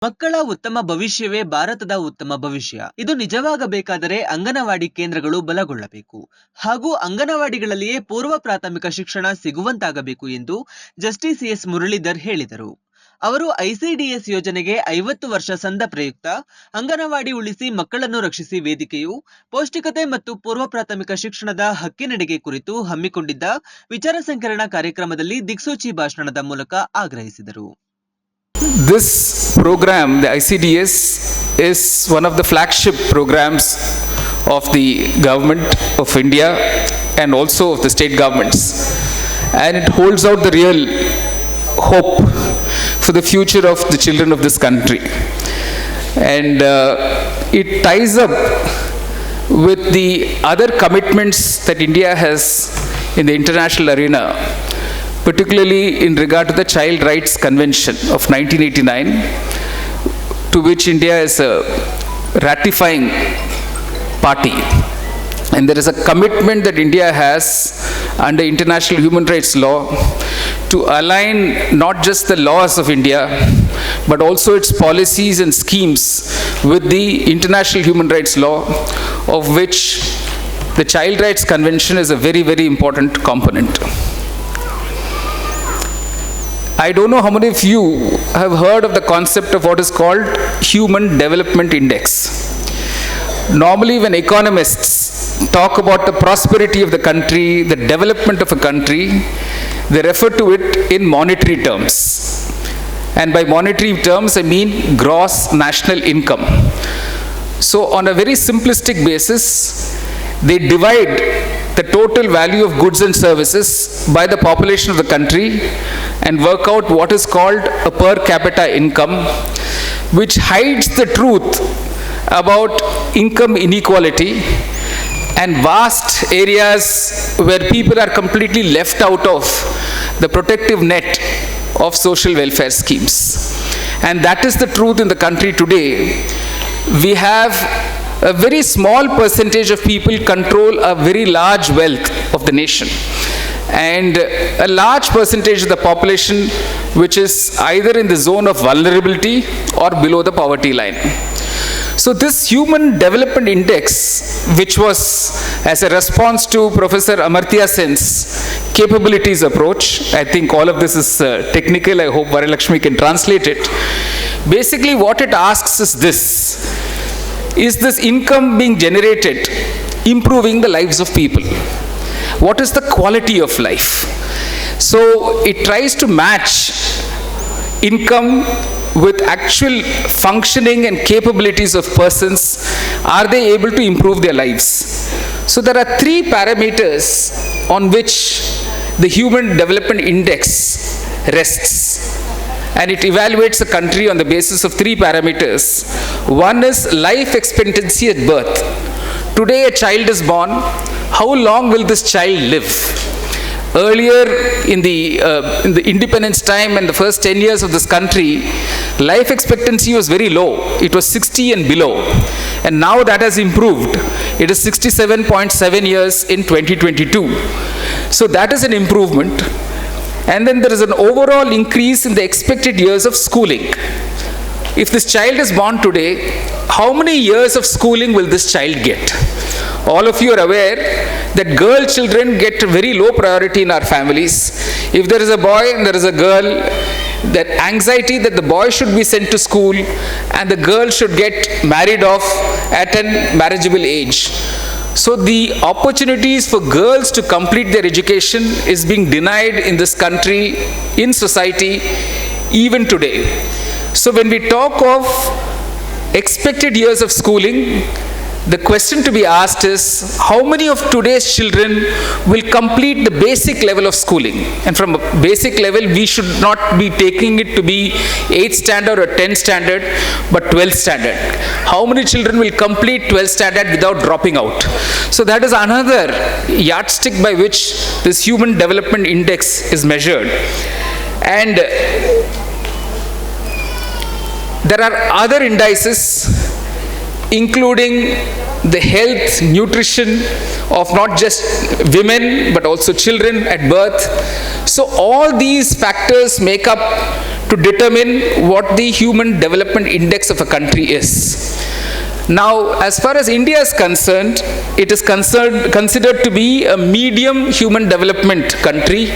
ಮಕ್ಕಳ ಉತ್ತಮ ಭವಿಷ್ಯವೇ ಭಾರತದ ಉತ್ತಮ ಭವಿಷ್ಯ. ಇದು ನಿಜವಾಗಬೇಕಾದರೆ ಅಂಗನವಾಡಿ ಕೇಂದ್ರಗಳು ಬಲಗೊಳ್ಳಬೇಕು ಹಾಗೂ ಅಂಗನವಾಡಿಗಳಲ್ಲಿಯೇ ಪೂರ್ವ ಪ್ರಾಥಮಿಕ ಶಿಕ್ಷಣ ಸಿಗುವಂತಾಗಬೇಕು ಎಂದು ಜಸ್ಟಿಸ್ ಎಸ್ ಮುರಳೀಧರ್ ಹೇಳಿದರು. ಅವರು ICDS ಯೋಜನೆಗೆ 50 ವರ್ಷ ಸಂದ ಪ್ರಯುಕ್ತ ಅಂಗನವಾಡಿ ಉಳಿಸಿ ಮಕ್ಕಳನ್ನು ರಕ್ಷಿಸಿ ವೇದಿಕೆಯು ಪೌಷ್ಟಿಕತೆ ಮತ್ತು ಪೂರ್ವ ಪ್ರಾಥಮಿಕ ಶಿಕ್ಷಣದ ಹಕ್ಕಿನೆಡೆಗೆ ಕುರಿತು ಹಮ್ಮಿಕೊಂಡಿದ್ದ ವಿಚಾರ ಸಂಕಿರಣ ಕಾರ್ಯಕ್ರಮದಲ್ಲಿ ದಿಕ್ಸೂಚಿ ಭಾಷಣದ ಮೂಲಕ ಆಗ್ರಹಿಸಿದರು. This program, the ICDS, is one of the flagship programs of the government of India and also of the state governments, and it holds out the real hope for the future of the children of this country, and it ties up with the other commitments that India has in the international arena, particularly in regard to the Child Rights Convention of 1989, to which India is a ratifying party. And there is a commitment that India has under international human rights law to align not just the laws of India, but also its policies and schemes with the international human rights law, of which the Child Rights Convention is a very, very important component. I don't know how many of you have heard of the concept of what is called Human Development Index. Normally, when economists talk about the prosperity of the country, the development of a country, they refer to it in monetary terms. And by monetary terms, I mean gross national income. So, on a very simplistic basis, they divide the total value of goods and services by the population of the country and work out what is called a per capita income, which hides the truth about income inequality and vast areas where people are completely left out of the protective net of social welfare schemes. And that is the truth in the country today. We have a very small percentage of people control a very large wealth of the nation, and a large percentage of the population which is either in the zone of vulnerability or below the poverty line. So this Human Development Index, which was as a response to Professor Amartya Sen's capabilities approach, I think all of this is technical, I hope Varalakshmi can translate it. Basically what it asks is this: is this income being generated improving the lives of people? What is the quality of life? So it tries to match income with actual functioning and capabilities of persons. Are they able to improve their lives? So there are 3 parameters on which the Human Development Index rests, and it evaluates a country on the basis of 3 parameters. One is life expectancy at birth. Today a child is born. How long will this child live? Earlier in the independence time and the first 10 years of this country, life expectancy was very low. It was 60 and below. And now that has improved. It is 67.7 years in 2022. So that is an improvement. And then there is an overall increase in the expected years of schooling. If this child is born today, how many years of schooling will this child get? All of you are aware that girl children get very low priority in our families. If there is a boy and there is a girl, that anxiety that the boy should be sent to school and the girl should get married off at an marriageable age. So the opportunities for girls to complete their education is being denied in this country, in society, even today. So when we talk of expected years of schooling, the question to be asked is, how many of today's children will complete the basic level of schooling? And from a basic level, we should not be taking it to be 8th standard or 10th standard, but 12th standard. How many children will complete 12th standard without dropping out? So that is another yardstick by which this Human Development Index is measured. And there are other indices, including the health, nutrition of not just women but also children at birth. So all these factors make up to determine what the human development index of a country is. Now, as far as India is concerned, it is considered to be a medium human development country,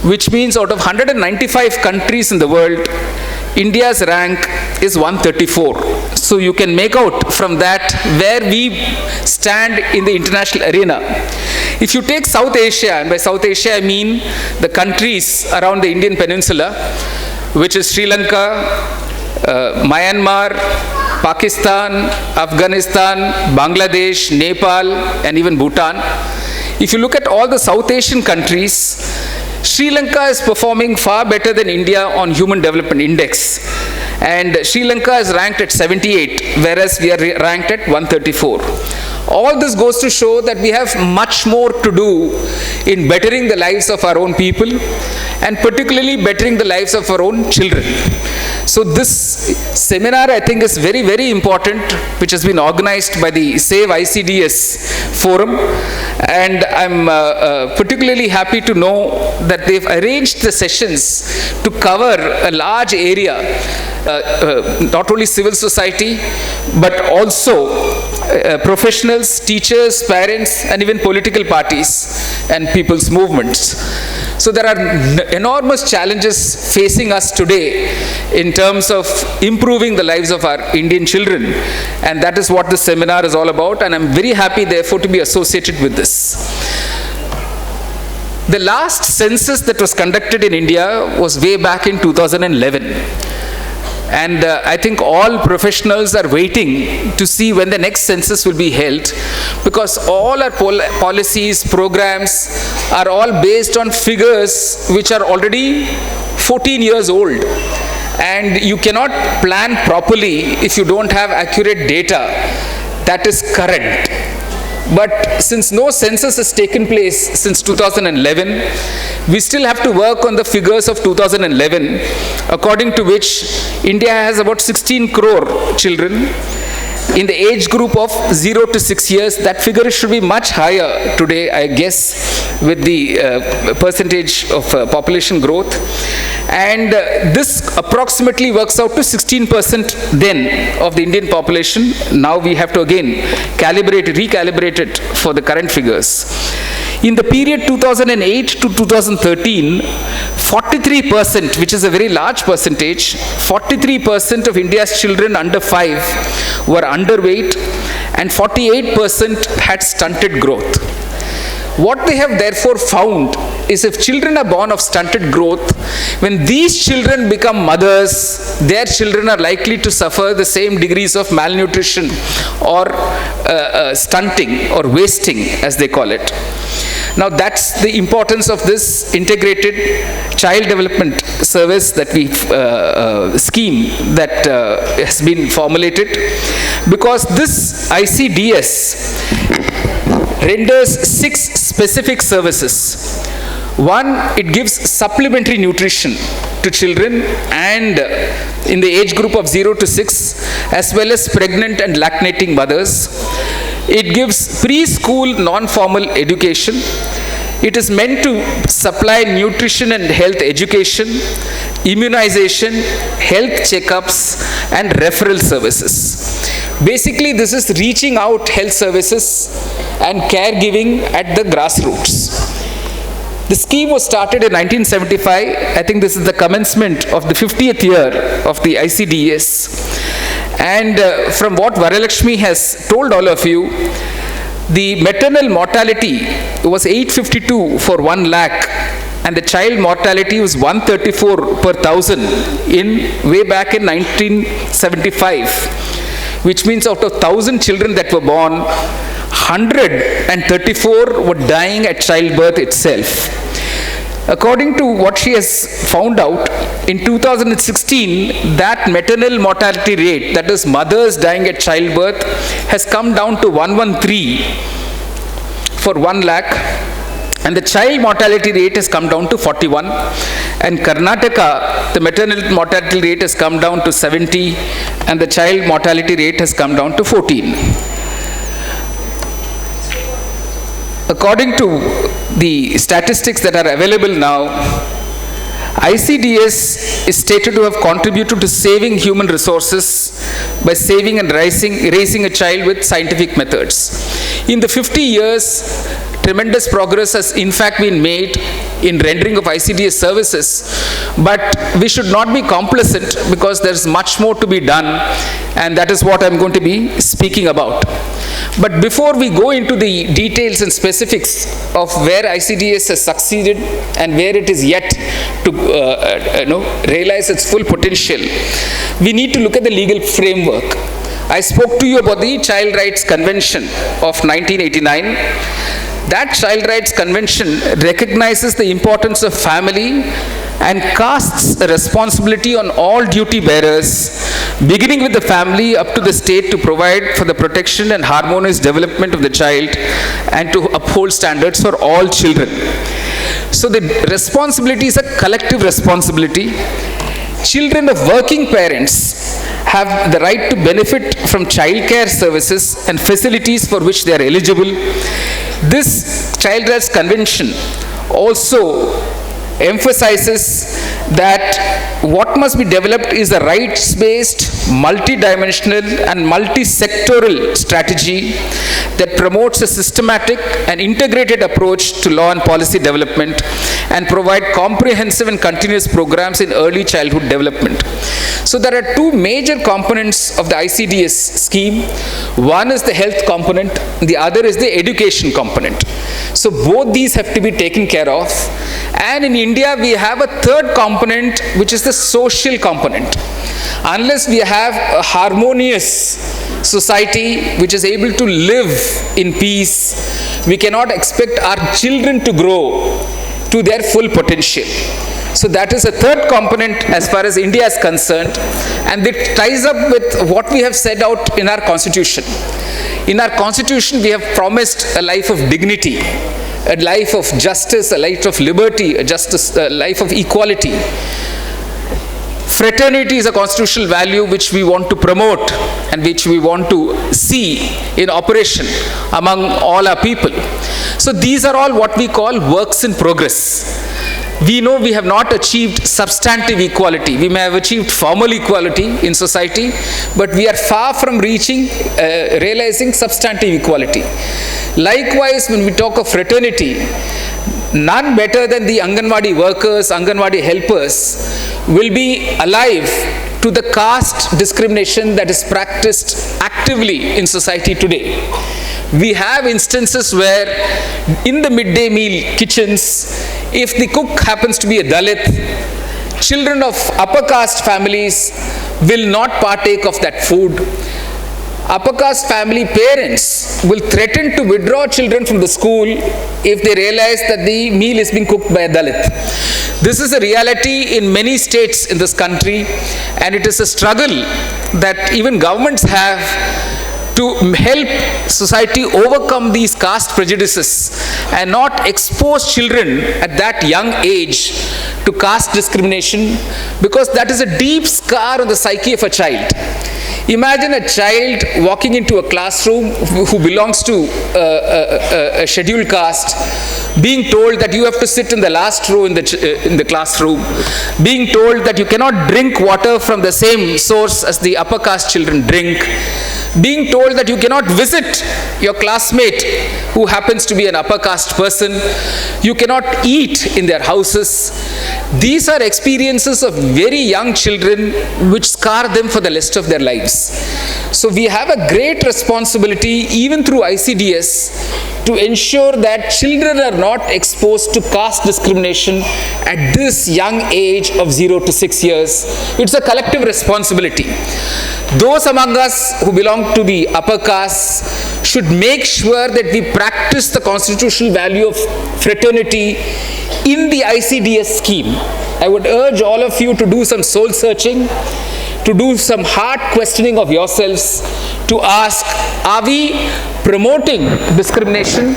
which means out of 195 countries in the world, India's rank is 134. So you can make out from that where we stand in the international arena. If you take South Asia, and by South Asia I mean the countries around the Indian peninsula, which is Sri Lanka, Myanmar, Pakistan, Afghanistan, Bangladesh, Nepal, and even Bhutan. If you look at all the South Asian countries, Sri Lanka is performing far better than India on Human Development Index. And Sri Lanka is ranked at 78, whereas we are ranked at 134. All this goes to show that we have much more to do in bettering the lives of our own people, and particularly bettering the lives of our own children. So this seminar, I think, is very, very important, which has been organized by the Save ICDS forum, and I'm particularly happy to know that they've arranged the sessions to cover a large area, not only civil society, but also professionals, teachers, parents, and even political parties and people's movements. So there are enormous challenges facing us today in terms of improving the lives of our Indian children, and that is what this seminar is all about, and I'm very happy therefore to be associated with this. The last census that was conducted in India was way back in 2011. And I think all professionals are waiting to see when the next census will be held, because all our policies, programs are all based on figures which are already 14 years old. And you cannot plan properly if you don't have accurate data that is current. But since no census has taken place since 2011, we still have to work on the figures of 2011, according to which India has about 16 crore children in the age group of 0 to 6 years. That figure should be much higher today, I guess, with the percentage of population growth. And this approximately works out to 16% then of the Indian population. Now we have to again recalibrate it for the current figures. In the period 2008 to 2013, 43%, which is a very large percentage, 43% of India's children under 5 were underweight, and 48% had stunted growth. What they have therefore found is, if children are born of stunted growth, when these children become mothers, their children are likely to suffer the same degrees of malnutrition or stunting or wasting, as they call it. Now that's the importance of this integrated child development service that scheme that has been formulated, because this ICDS renders 6 specific services. One, it gives supplementary nutrition to children and in the age group of 0 to 6, as well as pregnant and lactating mothers. It gives preschool non-formal education. It is meant to supply nutrition and health education, immunization, health checkups, and referral services. Basically, this is reaching out health services and caregiving at the grassroots. The scheme was started in 1975. I think this is the commencement of the 50th year of the ICDS. And from what Varalakshmi has told all of you, the maternal mortality was 852 for 1 lakh, and the child mortality was 134 per thousand way back in 1975, which means out of 1,000 children that were born, 134 were dying at childbirth itself. According to what she has found out, in 2016, that maternal mortality rate, that is mothers dying at childbirth, has come down to 113 for 1 lakh, and the child mortality rate has come down to 41. And Karnataka, the maternal mortality rate has come down to 70, and the child mortality rate has come down to 14. According to the statistics that are available now, ICDS is stated to have contributed to saving human resources by saving and raising a child with scientific methods. In the 50 years, tremendous progress has in fact been made in rendering of ICDS services, but we should not be complacent because there is much more to be done, and that is what I am going to be speaking about. But before we go into the details and specifics of where ICDS has succeeded and where it is yet to realize its full potential, we need to look at the legal framework. I spoke to you about the Child Rights Convention of 1989. That Child Rights Convention recognizes the importance of family and casts a responsibility on all duty bearers, beginning with the family up to the state, to provide for the protection and harmonious development of the child and to uphold standards for all children. So the responsibility is a collective responsibility. Children of working parents have the right to benefit from childcare services and facilities for which they are eligible. This Child Rights Convention also emphasizes that what must be developed is a rights-based, multi-dimensional and multi-sectoral strategy that promotes a systematic and integrated approach to law and policy development and provide comprehensive and continuous programs in early childhood development. So there are two major components of the ICDS scheme. One is the health component, the other is the education component. So both these have to be taken care of. And in India, we have a third component, which is the social component. Unless we have a harmonious society which is able to live in peace, we cannot expect our children to grow to their full potential. So that is a third component as far as India is concerned, and it ties up with what we have set out in our constitution. In our constitution, we have promised a life of dignity, a life of justice, a life of liberty, a life of equality. Fraternity is a constitutional value which we want to promote and which we want to see in operation among all our people. So these are all what we call works in progress. We know we have not achieved substantive equality. We may have achieved formal equality in society, but we are far from realizing substantive equality. Likewise, when we talk of fraternity, none better than the Anganwadi workers, Anganwadi helpers will be alive to the caste discrimination that is practiced actively in society today. We have instances where in the midday meal kitchens, if the cook happens to be a Dalit, children of upper caste families will not partake of that food. Upper caste family parents will threaten to withdraw children from the school if they realize that the meal is being cooked by a Dalit. This is a reality in many states in this country, and it is a struggle that even governments have to help society overcome these caste prejudices and not expose children at that young age to caste discrimination, because that is a deep scar on the psyche of a child. Imagine a child walking into a classroom who belongs to a scheduled caste, being told that you have to sit in the last row in the classroom, being told that you cannot drink water from the same source as the upper caste children drink, being told that you cannot visit your classmate who happens to be an upper caste person, you cannot eat in their houses. These are experiences of very young children which scar them for the rest of their lives. So we have a great responsibility, even through ICDS, to ensure that children are not exposed to caste discrimination at this young age of 0 to 6 years. It's a collective responsibility. Those among us who belong to the upper caste should make sure that we practice the constitutional value of fraternity in the ICDS scheme. I would urge all of you to do some soul searching, to do some hard questioning of yourselves, to ask, are we promoting discrimination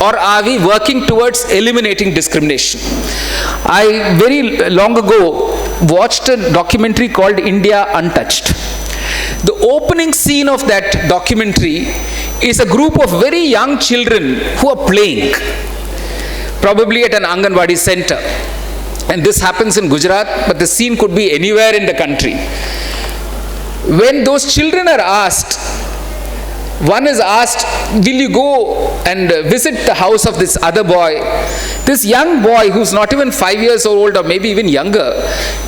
or are we working towards eliminating discrimination? I very long ago watched a documentary called India Untouched. The opening scene of that documentary is a group of very young children who are playing, probably at an Anganwadi center. and this happens in Gujarat, but the scene could be anywhere in the country. When those children are asked, one is asked, will you go and visit the house of this other boy? This young boy, who's not even 5 years old or maybe even younger,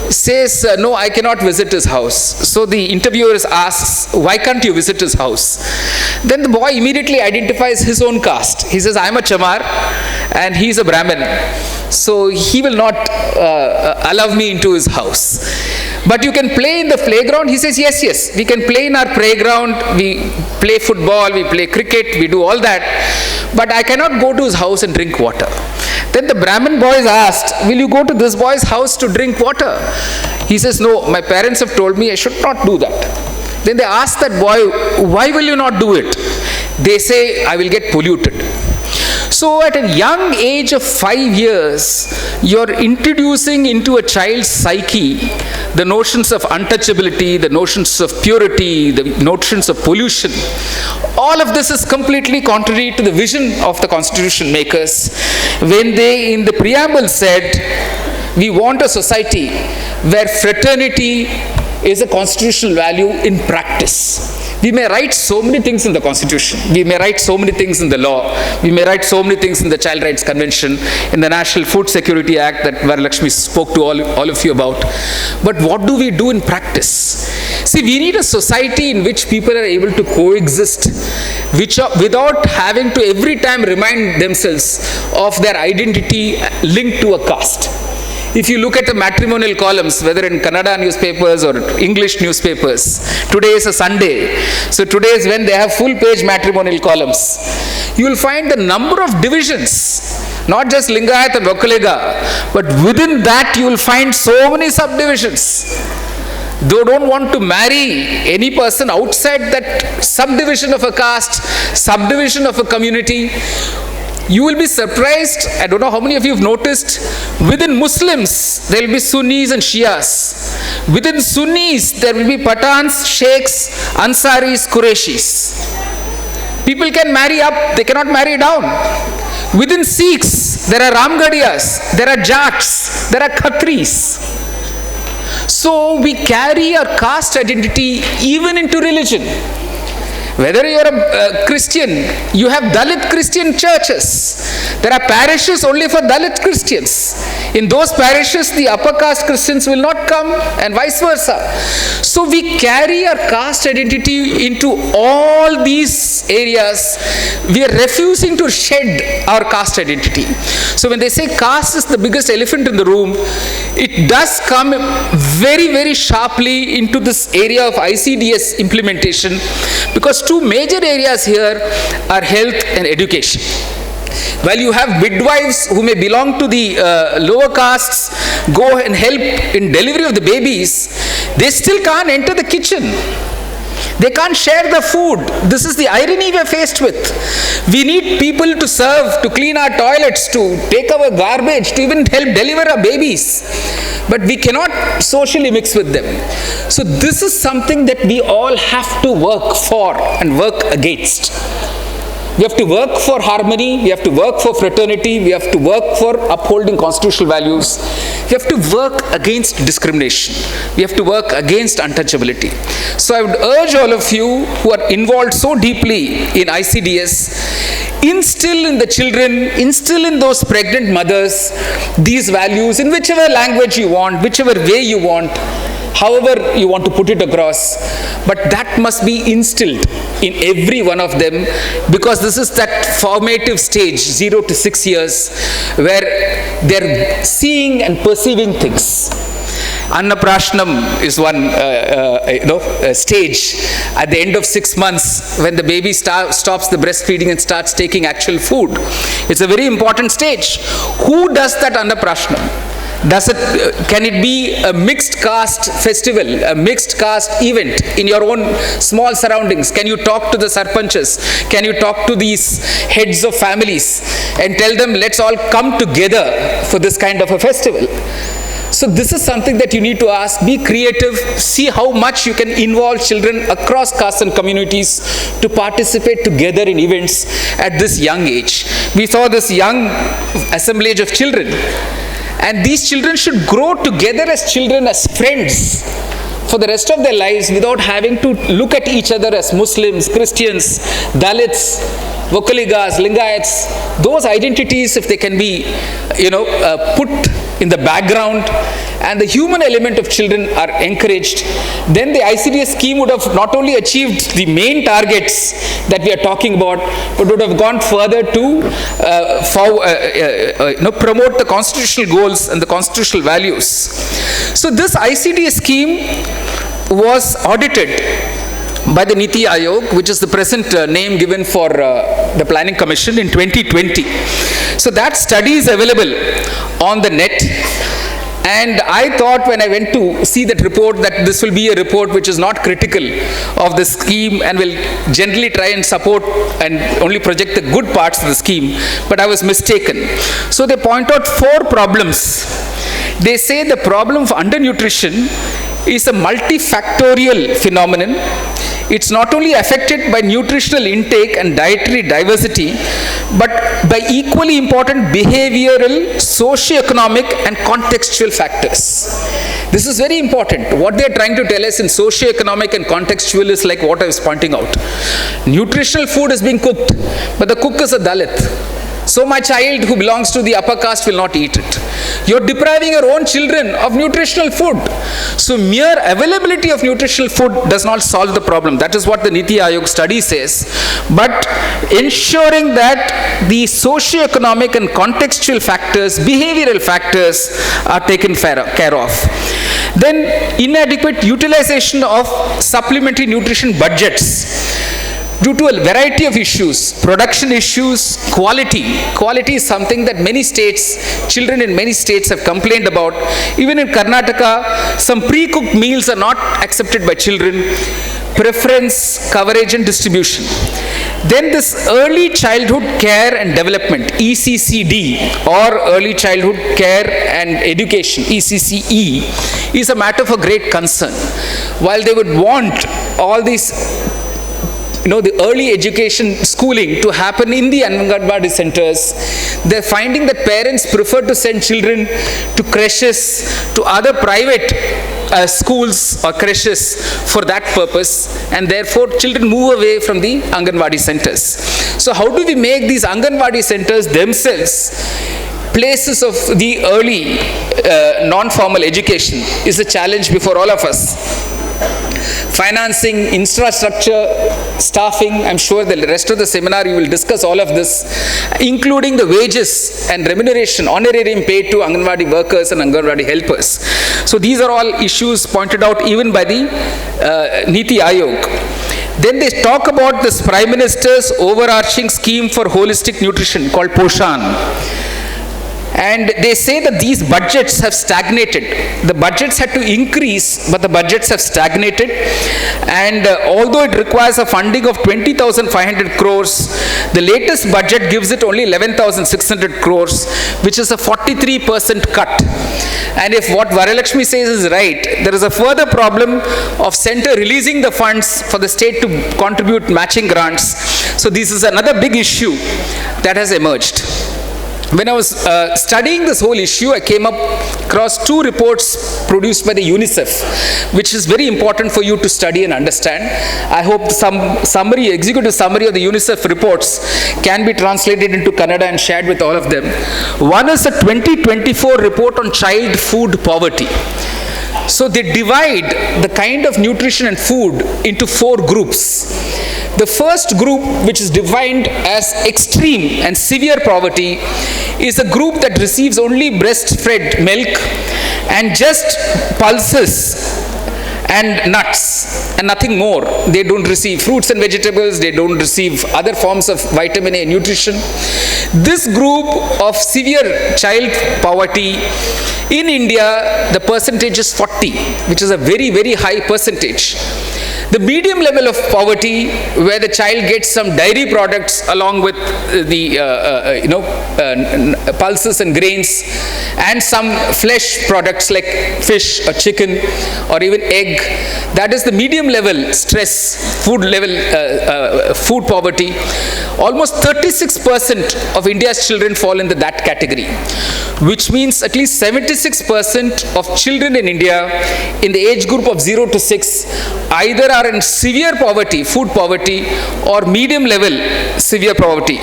says, no, I cannot visit his house. So the interviewer asks, why can't you visit his house? Then the boy immediately identifies his own caste. He says, I'm a Chamar and he's a Brahmin, so he will not allow me into his house. But you can play in the playground. He says, yes, we can play in our playground. We play football, we play cricket, we do all that. But I cannot go to his house and drink water. Then the Brahmin boy is asked, will you go to this boy's house to drink water? He says, no, my parents have told me I should not do that. Then they ask that boy, why will you not do it? They say, I will get polluted. So at a young age of 5 years, you're introducing into a child's psyche the notions of untouchability, the notions of purity, the notions of pollution. All of this is completely contrary to the vision of the constitution makers when they in the preamble said, we want a society where fraternity is a constitutional value in practice. We may write so many things in the Constitution. We may write so many things in the law. We may write so many things in the Child Rights Convention, in the National Food Security Act that Varalakshmi spoke to all of you about. But what do we do in practice? See, we need a society in which people are able to coexist without having to every time remind themselves of their identity linked to a caste. If you look at the matrimonial columns, whether in Kannada newspapers or English newspapers, today is a Sunday, so today is when they have full-page matrimonial columns. You will find the number of divisions, not just Lingayat and Vokkalega, but within that you will find so many subdivisions. They don't want to marry any person outside that subdivision of a caste, subdivision of a community. You will be surprised, I don't know how many of you have noticed, within Muslims there will be Sunnis and Shias. Within Sunnis there will be Pathans, Sheikhs, Ansaris, Qurayshis. People can marry up, they cannot marry down. Within Sikhs there are Ramgadiyas, there are Jats, there are Khatris. So we carry our caste identity even into religion. Whether you are a Christian, you have Dalit Christian churches. There are parishes only for Dalit Christians. In those parishes, the upper caste Christians will not come, and vice versa. So we carry our caste identity into all these areas. We are refusing to shed our caste identity. So when they say caste is the biggest elephant in the room, it does come very, very sharply into this area of ICDS implementation, because two major areas here are health and education. While you have midwives who may belong to the lower castes go and help in delivery of the babies, they still can't enter the kitchen. They can't share the food. This is the irony we are faced with. We need people to serve, to clean our toilets, to take our garbage, to even help deliver our babies. But we cannot socially mix with them. So this is something that we all have to work for and work against. We have to work for harmony, we have to work for fraternity, we have to work for upholding constitutional values. We have to work against discrimination. We have to work against untouchability. So I would urge all of you who are involved so deeply in ICDS, instill in the children, instill in those pregnant mothers these values in whichever language you want, whichever way you want, however you want to put it across, but that must be instilled in every one of them, because this is that formative stage, 0 to 6 years, where they're seeing and perceiving things. Annaprashanam is one stage at the end of 6 months when the baby stops the breastfeeding and starts taking actual food. It's a very important stage. Who does that Annaprashanam? Can it be a mixed caste festival, a mixed caste event in your own small surroundings? Can you talk to the sarpanchas? Can you talk to these heads of families and tell them, let's all come together for this kind of a festival? So this is something that you need to ask. Be creative. See how much you can involve children across castes and communities to participate together in events at this young age. We saw this young assemblage of children. And these children should grow together as children, as friends, for the rest of their lives without having to look at each other as Muslims, Christians, Dalits, Vokaligas, Lingayats. Those identities, if they can be, put in the background and the human element of children are encouraged, then the ICDS scheme would have not only achieved the main targets that we are talking about, but would have gone further to promote the constitutional goals and the constitutional values. So this ICDS scheme was audited by the Niti Aayog, which is the present name given for the Planning Commission, in 2020. So that study is available on the net. And I thought when I went to see that report that this will be a report which is not critical of the scheme and will generally try and support and only project the good parts of the scheme, but I was mistaken. So they point out 4 problems. They say the problem of undernutrition is a multifactorial phenomenon. It's not only affected by nutritional intake and dietary diversity, but by equally important behavioral, socio-economic and contextual factors. This is very important. What they are trying to tell us in socio-economic and contextual is like what I was pointing out. Nutritional food is being cooked, but the cook is a Dalit. So my child who belongs to the upper caste will not eat it. You're depriving your own children of nutritional food. So mere availability of nutritional food does not solve the problem. That is what the Niti Aayog study says. But ensuring that the socio-economic and contextual factors, behavioral factors are taken care of. Then inadequate utilization of supplementary nutrition budgets due to a variety of issues, production issues, quality. Quality is something that many states, children in many states have complained about. Even in Karnataka, some pre-cooked meals are not accepted by children. Preference, coverage and distribution. Then this early childhood care and development, ECCD, or early childhood care and education, ECCE, is a matter for great concern. While they would want all these the early education schooling to happen in the Anganwadi centers, they're finding that parents prefer to send children to creches, to other private schools or creches for that purpose, and therefore children move away from the Anganwadi centers. So how do we make these Anganwadi centers themselves places of the early non-formal education is a challenge before all of us. Financing, infrastructure, staffing, I'm sure the rest of the seminar you will discuss all of this, including the wages and remuneration, honorarium paid to Anganwadi workers and Anganwadi helpers. So these are all issues pointed out even by the Niti Aayog. Then they talk about this Prime Minister's overarching scheme for holistic nutrition called Poshan. And they say that these budgets have stagnated. The budgets had to increase, but the budgets have stagnated. And although it requires a funding of 20,500 crores, the latest budget gives it only 11,600 crores, which is a 43% cut. And if what Varalakshmi says is right, there is a further problem of center releasing the funds for the state to contribute matching grants. So this is another big issue that has emerged. When I was studying this whole issue, I came across 2 reports produced by the UNICEF, which is very important for you to study and understand. I hope some executive summary of the UNICEF reports can be translated into Kannada and shared with all of them. One is a 2024 report on child food poverty. So they divide the kind of nutrition and food into 4 groups. The first group, which is defined as extreme and severe poverty, is a group that receives only breastfed milk and just pulses and nuts and nothing more. They don't receive fruits and vegetables, they don't receive other forms of vitamin A nutrition. This group of severe child poverty, in India, the percentage is 40, which is a very, very high percentage. The medium level of poverty, where the child gets some dairy products along with the pulses and grains, and some flesh products like fish or chicken or even egg, that is the medium level stress, food level food poverty. almost 36% of India's children fall into that category, which means at least 76% of children in India in the age group of 0 to 6 either are in severe poverty, food poverty, or medium level severe poverty.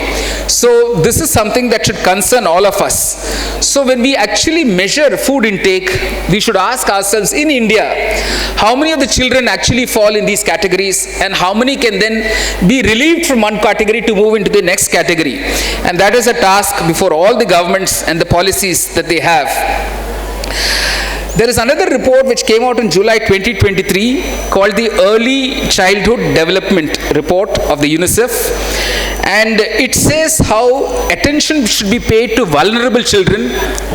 So this is something that should concern all of us. So when we actually measure food intake, we should ask ourselves, in India, how many of the children actually fall in these categories, and how many can then be relieved from one category to move into the next category. And that is a task before all the governments and the policies that they have. There is another report which came out in July 2023 called the Early Childhood Development Report of the UNICEF, and it says how attention should be paid to vulnerable children,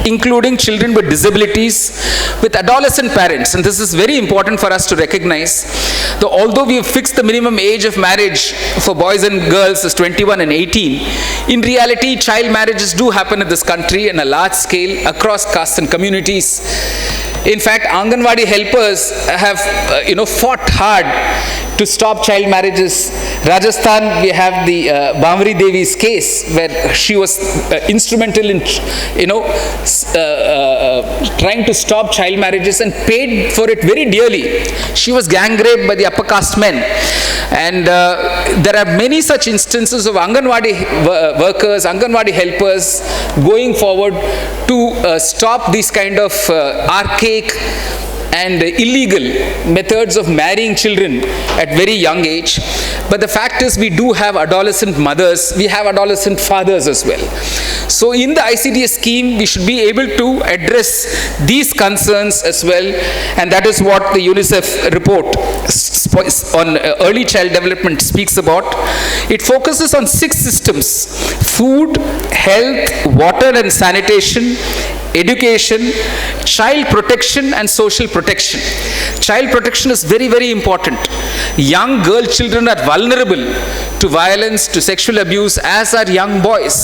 including children with disabilities, with adolescent parents. And this is very important for us to recognize. Although we have fixed the minimum age of marriage for boys and girls as 21 and 18, in reality child marriages do happen in this country on a large scale across castes and communities. In fact, Anganwadi helpers have fought hard to stop child marriages. Rajasthan, we have the Bamri Devi's case where she was instrumental in trying to stop child marriages and paid for it very dearly. She was gang raped by the upper caste men. And there are many such instances of Anganwadi workers, Anganwadi helpers going forward to stop these kind of archaic and illegal methods of marrying children at very young age. But the fact is, we do have adolescent mothers, we have adolescent fathers as well. So in the ICDS scheme, we should be able to address these concerns as well, and that is what the UNICEF report on early child development speaks about. It focuses on 6 systems: food, health, water and sanitation, education, child protection and social protection. Child protection is very, very important. Young girl children are vulnerable to violence, to sexual abuse, as are young boys.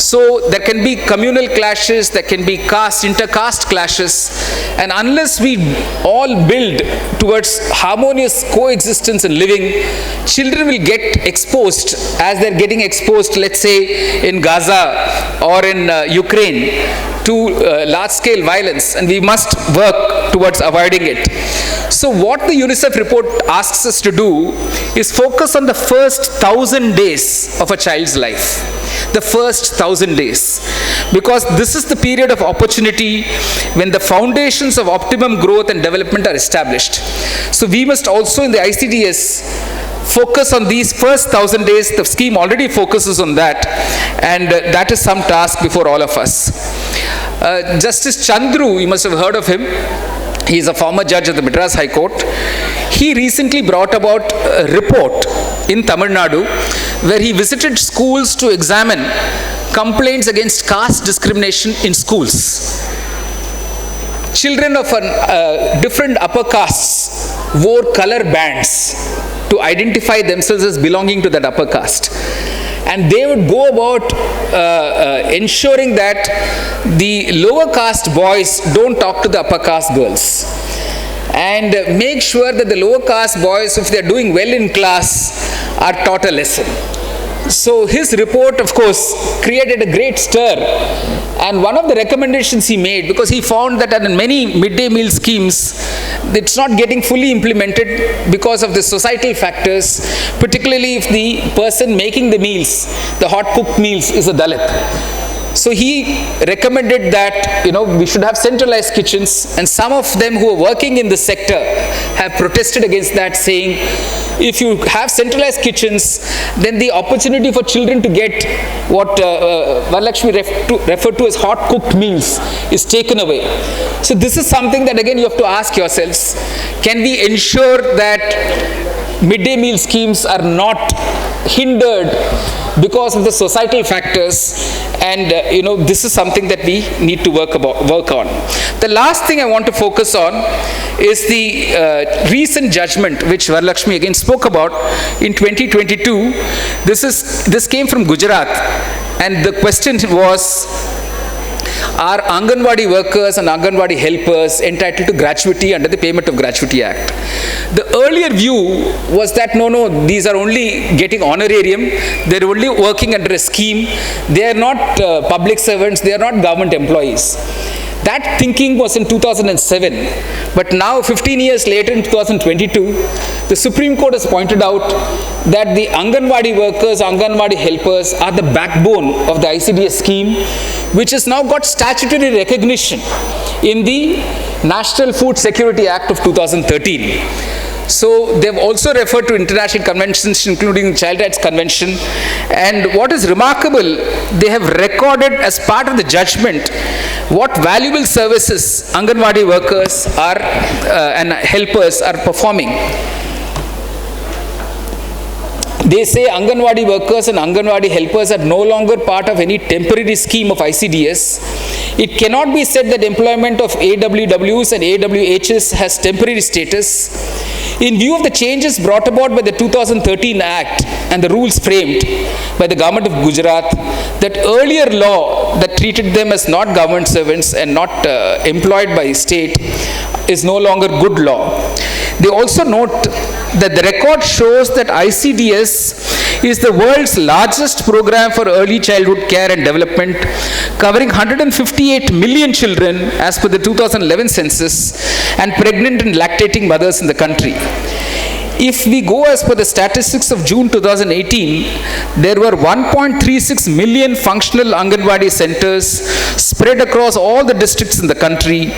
So there can be communal clashes, there can be inter-caste clashes, and unless we all build towards harmonious coexistence and living, children will get exposed as they're getting exposed, let's say, in Gaza or in Ukraine, to large-scale violence, and we must work towards avoiding it. So what the UNICEF report asks us to do is focus on the first 1,000 days of a child's life. The first 1,000 days. Because this is the period of opportunity when the foundations of optimum growth and development are established. So we must also in the ICDS focus on these first 1,000 days. The scheme already focuses on that, and that is some task before all of us. Justice Chandru, you must have heard of him. He is a former judge of the Madras High Court. He recently brought about a report in Tamil Nadu where he visited schools to examine complaints against caste discrimination in schools. Children of different upper castes wore color bands to identify themselves as belonging to that upper caste. And they would go about ensuring that the lower caste boys don't talk to the upper caste girls, and make sure that the lower caste boys, if they're doing well in class, are taught a lesson. So his report, of course, created a great stir. And one of the recommendations he made, because he found that in many midday meal schemes, it's not getting fully implemented because of the societal factors, particularly if the person making the meals, the hot cooked meals, is a Dalit. So he recommended that, we should have centralized kitchens, and some of them who are working in the sector have protested against that, saying, if you have centralized kitchens, then the opportunity for children to get what Varalakshmi referred to as hot cooked meals is taken away. So this is something that again you have to ask yourselves, can we ensure that midday meal schemes are not hindered because of the societal factors, and this is something that we need to work on. The last thing I want to focus on is the recent judgment which Varalakshmi again spoke about in 2022. This came from Gujarat, and the question was, are Anganwadi workers and Anganwadi helpers entitled to gratuity under the Payment of Gratuity Act. The earlier view was that no, these are only getting honorarium, they are only working under a scheme, they are not public servants, they are not government employees. That thinking was in 2007, but now 15 years later in 2022, the Supreme Court has pointed out that the Anganwadi workers, Anganwadi helpers are the backbone of the ICDS scheme, which has now got statutory recognition in the National Food Security Act of 2013. So they've also referred to international conventions, including the Child Rights Convention. And what is remarkable, they have recorded as part of the judgment what valuable services Anganwadi workers are and helpers are performing. They say Anganwadi workers and Anganwadi helpers are no longer part of any temporary scheme of ICDS. It cannot be said that employment of AWWs and AWHs has temporary status. In view of the changes brought about by the 2013 Act and the rules framed by the government of Gujarat, that earlier law that treated them as not government servants and not employed by state is no longer good law. They also note that the record shows that ICDS is the world's largest program for early childhood care and development, covering 158 million children as per the 2011 census and pregnant and lactating mothers in the country. If we go as per the statistics of June 2018, there were 1.36 million functional Anganwadi centers spread across all the districts in the country.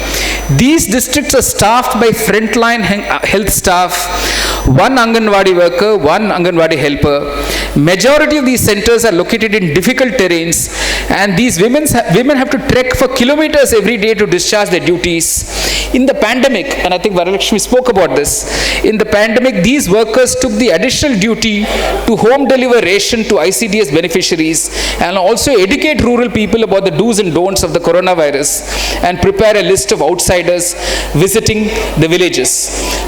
These districts are staffed by frontline health staff, one Anganwadi worker, one Anganwadi helper. Majority of these centers are located in difficult terrains, and these women have to trek for kilometers every day to discharge their duties. In the pandemic, and I think Varalakshmi spoke about this, in the pandemic, these workers took the additional duty to home deliver ration to ICDS beneficiaries and also educate rural people about the do's and don'ts of the coronavirus and prepare a list of outsiders visiting the villages.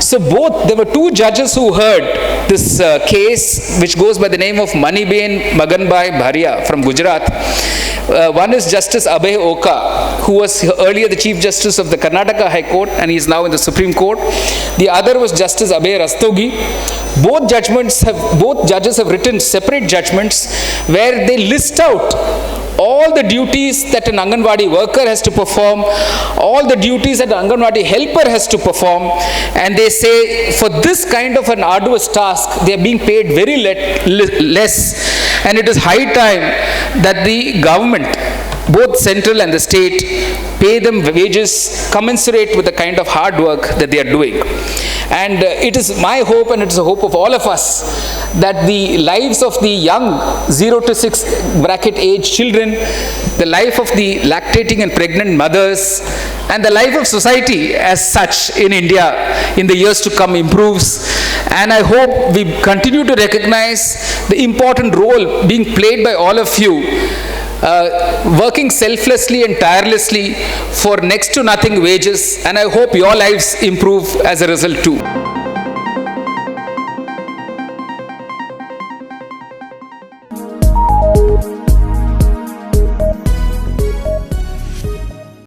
So there were two judges who heard this case, which goes by the name of Maniben Maganbai Bharia from Gujarat. One is Justice Abhay Oka, who was earlier the Chief Justice of the Karnataka High Court and he is now in the Supreme Court. The other was Justice Abhay Rastogi. Both judges have written separate judgments where they list out all the duties that an Anganwadi worker has to perform, all the duties that an Anganwadi helper has to perform, and they say for this kind of an arduous task, they are being paid very less, and it is high time that the government, both central and the state, pay them wages commensurate with the kind of hard work that they are doing. And it is my hope, and it is the hope of all of us, that the lives of the young 0 to 6 bracket age children, the life of the lactating and pregnant mothers, and the life of society as such in India in the years to come improves. And I hope we continue to recognize the important role being played by all of you, working selflessly and tirelessly for next to nothing wages, and I hope your lives improve as a result too.